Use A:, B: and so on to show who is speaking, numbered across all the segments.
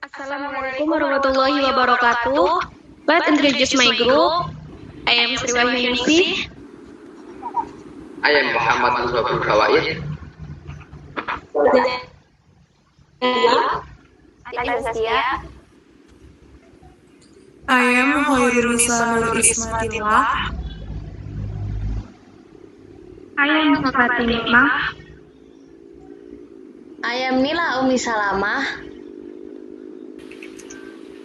A: Assalamualaikum warahmatullahi wabarakatuh. Let's introduce my group. I am Sri Wahyuningsih.
B: I am Muhammad Muswabul Kawaid.
C: I am Hoirunisa Nur Ismatillah.
A: I am Safati Nikmah.
D: I am Nila Umi Salamah.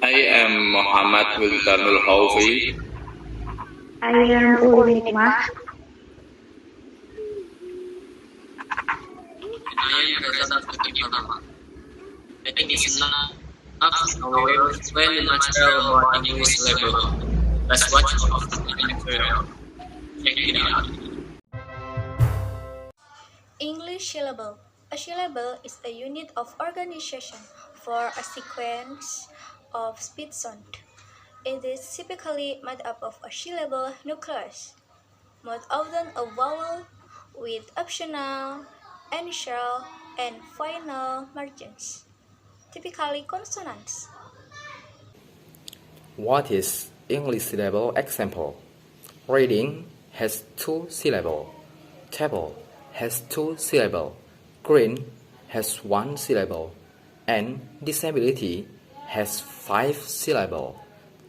E: I am Muhammad Wildanul Haufi.
A: I am Uli Nikmah.
F: I am Faisal Fatima. I think it's enough. However, explain much about English syllable. Let's watch of the video. Check it out.
G: English syllable. A syllable is a unit of organization for a sequence of speech sound. It is typically made up of a syllable nucleus, most often a vowel with optional, initial, and final margins, typically consonants.
B: What is English syllable example? Reading has 2 syllables. Table has 2 syllables. Green has 1 syllable. And disability has 5 syllables.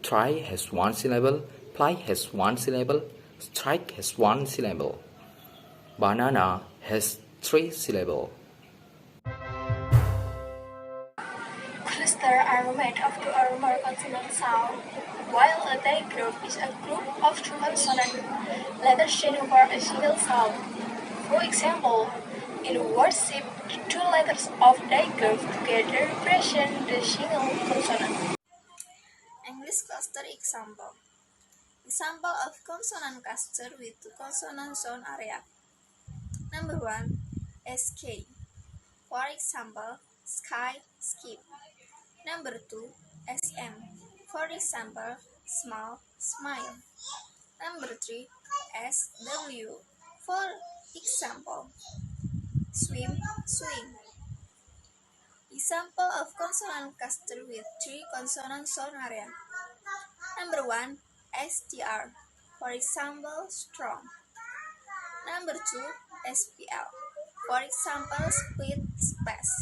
B: Try has 1 syllable. Play has 1 syllable. Strike has 1 syllable. Banana has 3 syllables.
G: Clusters are made of 2 or more consonant sounds, while a digraph is a group of 2 consonant letters shading for a single sound. For example, in worship, the 2 letters of digraph together represent the single consonant. English cluster example. Example of consonant cluster with 2 consonant sound area. Number 1, SK. For example, sky, skip. Number 2, SM. For example, small, smile. Number 3, SW. For example, swim, swing. Example of consonant cluster with 3 consonant sound area. Number 1, STR. For example, strong. Number 2, SPL. For example, split space.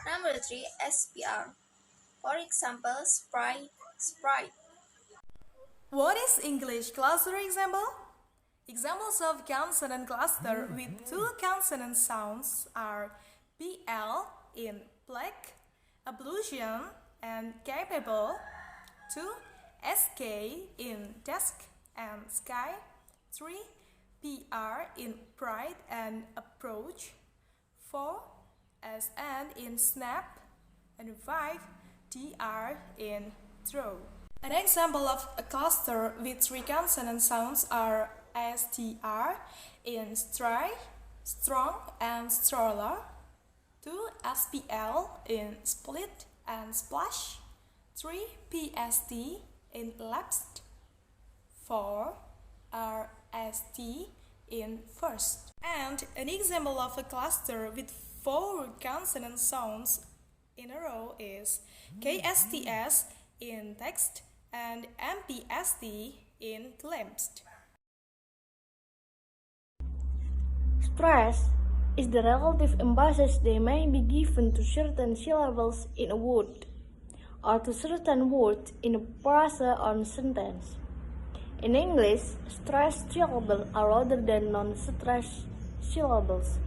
G: Number 3, SPR. For example, sprite, sprite.
C: What is English cluster example? Examples of consonant cluster with 2 consonant sounds are BL in black, ablution, and capable. 2. SK in desk and sky. 3. PR in pride and approach. 4. SN in snap. And 5. DR in throw. An example of a cluster with 3 consonant sounds are STR in strike, strong, and stroller. 2. SPL in split and splash. 3. PST in lapsed. 4. RST in first. And an example of a cluster with 4 consonant sounds in a row is KSTS in text and MPST in glimpsed.
H: Stress is the relative emphasis that may be given to certain syllables in a word, or to certain words in a phrase or sentence. In English, stressed syllables are louder than non-stressed syllables.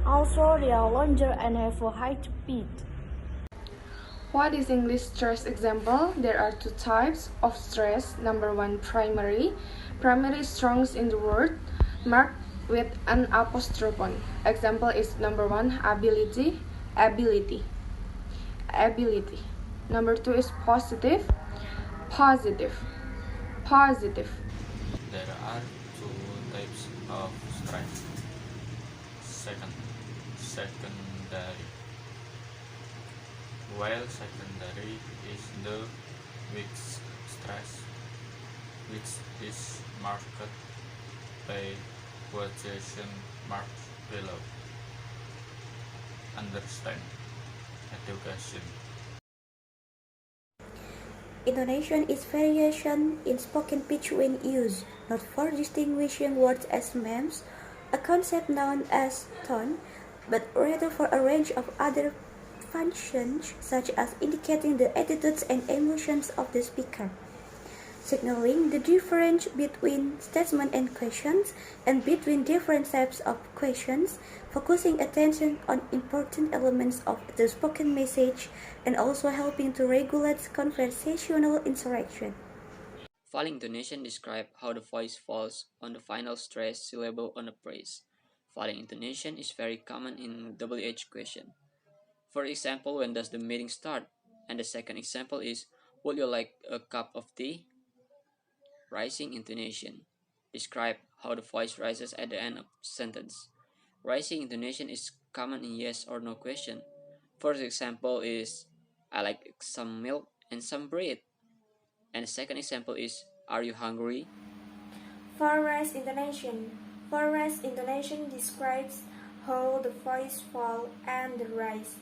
H: Also, they are longer and have a high speed.
I: What is English stress example? There are 2 types of stress. Number 1, primary. Primary strings in the word marked with an apostrophe. Example is number 1, ability, ability, ability. Number 2 is positive, positive, positive.
E: There are 2 types of stress. Secondary. While secondary is the weak stress, which is marked by quotation marks below. Understand. education.
J: Intonation is variation in spoken pitch when used, not for distinguishing words as memes, a concept known as tone, but rather for a range of other functions such as indicating the attitudes and emotions of the speaker, signaling the difference between statement and questions, and between different types of questions, focusing attention on important elements of the spoken message, and also helping to regulate conversational interaction.
F: Falling intonation describes how the voice falls on the final stressed syllable on a phrase. Falling intonation is very common in WH question. For example, when does the meeting start? And the second example is, would you like a cup of tea? Rising intonation. Describe how the voice rises at the end of sentence. Rising intonation is common in yes or no question. First example is, I like some milk and some bread. And the second example is, are you hungry?
H: Forest intonation. Forest intonation describes how the voice fall and the rise.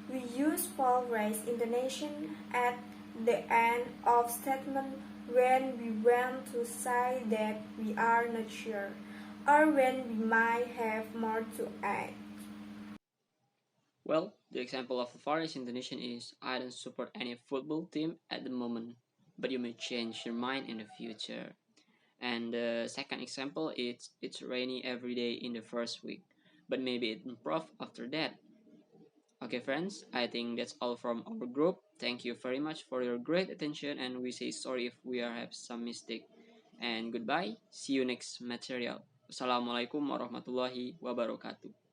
H: We use fall rise intonation at the end of statement when we want to say that we are not sure, or when we might have more to add.
F: Well, the example of the forest intonation is, I don't support any football team at the moment, but you may change your mind in the future. And the second example is, it's rainy every day in the first week, but maybe it improve after that. Okay friends, I think that's all from our group. Thank you very much for your great attention, and we say sorry if we have some mistake. And goodbye, see you next material. Wassalamualaikum warahmatullahi wabarakatuh.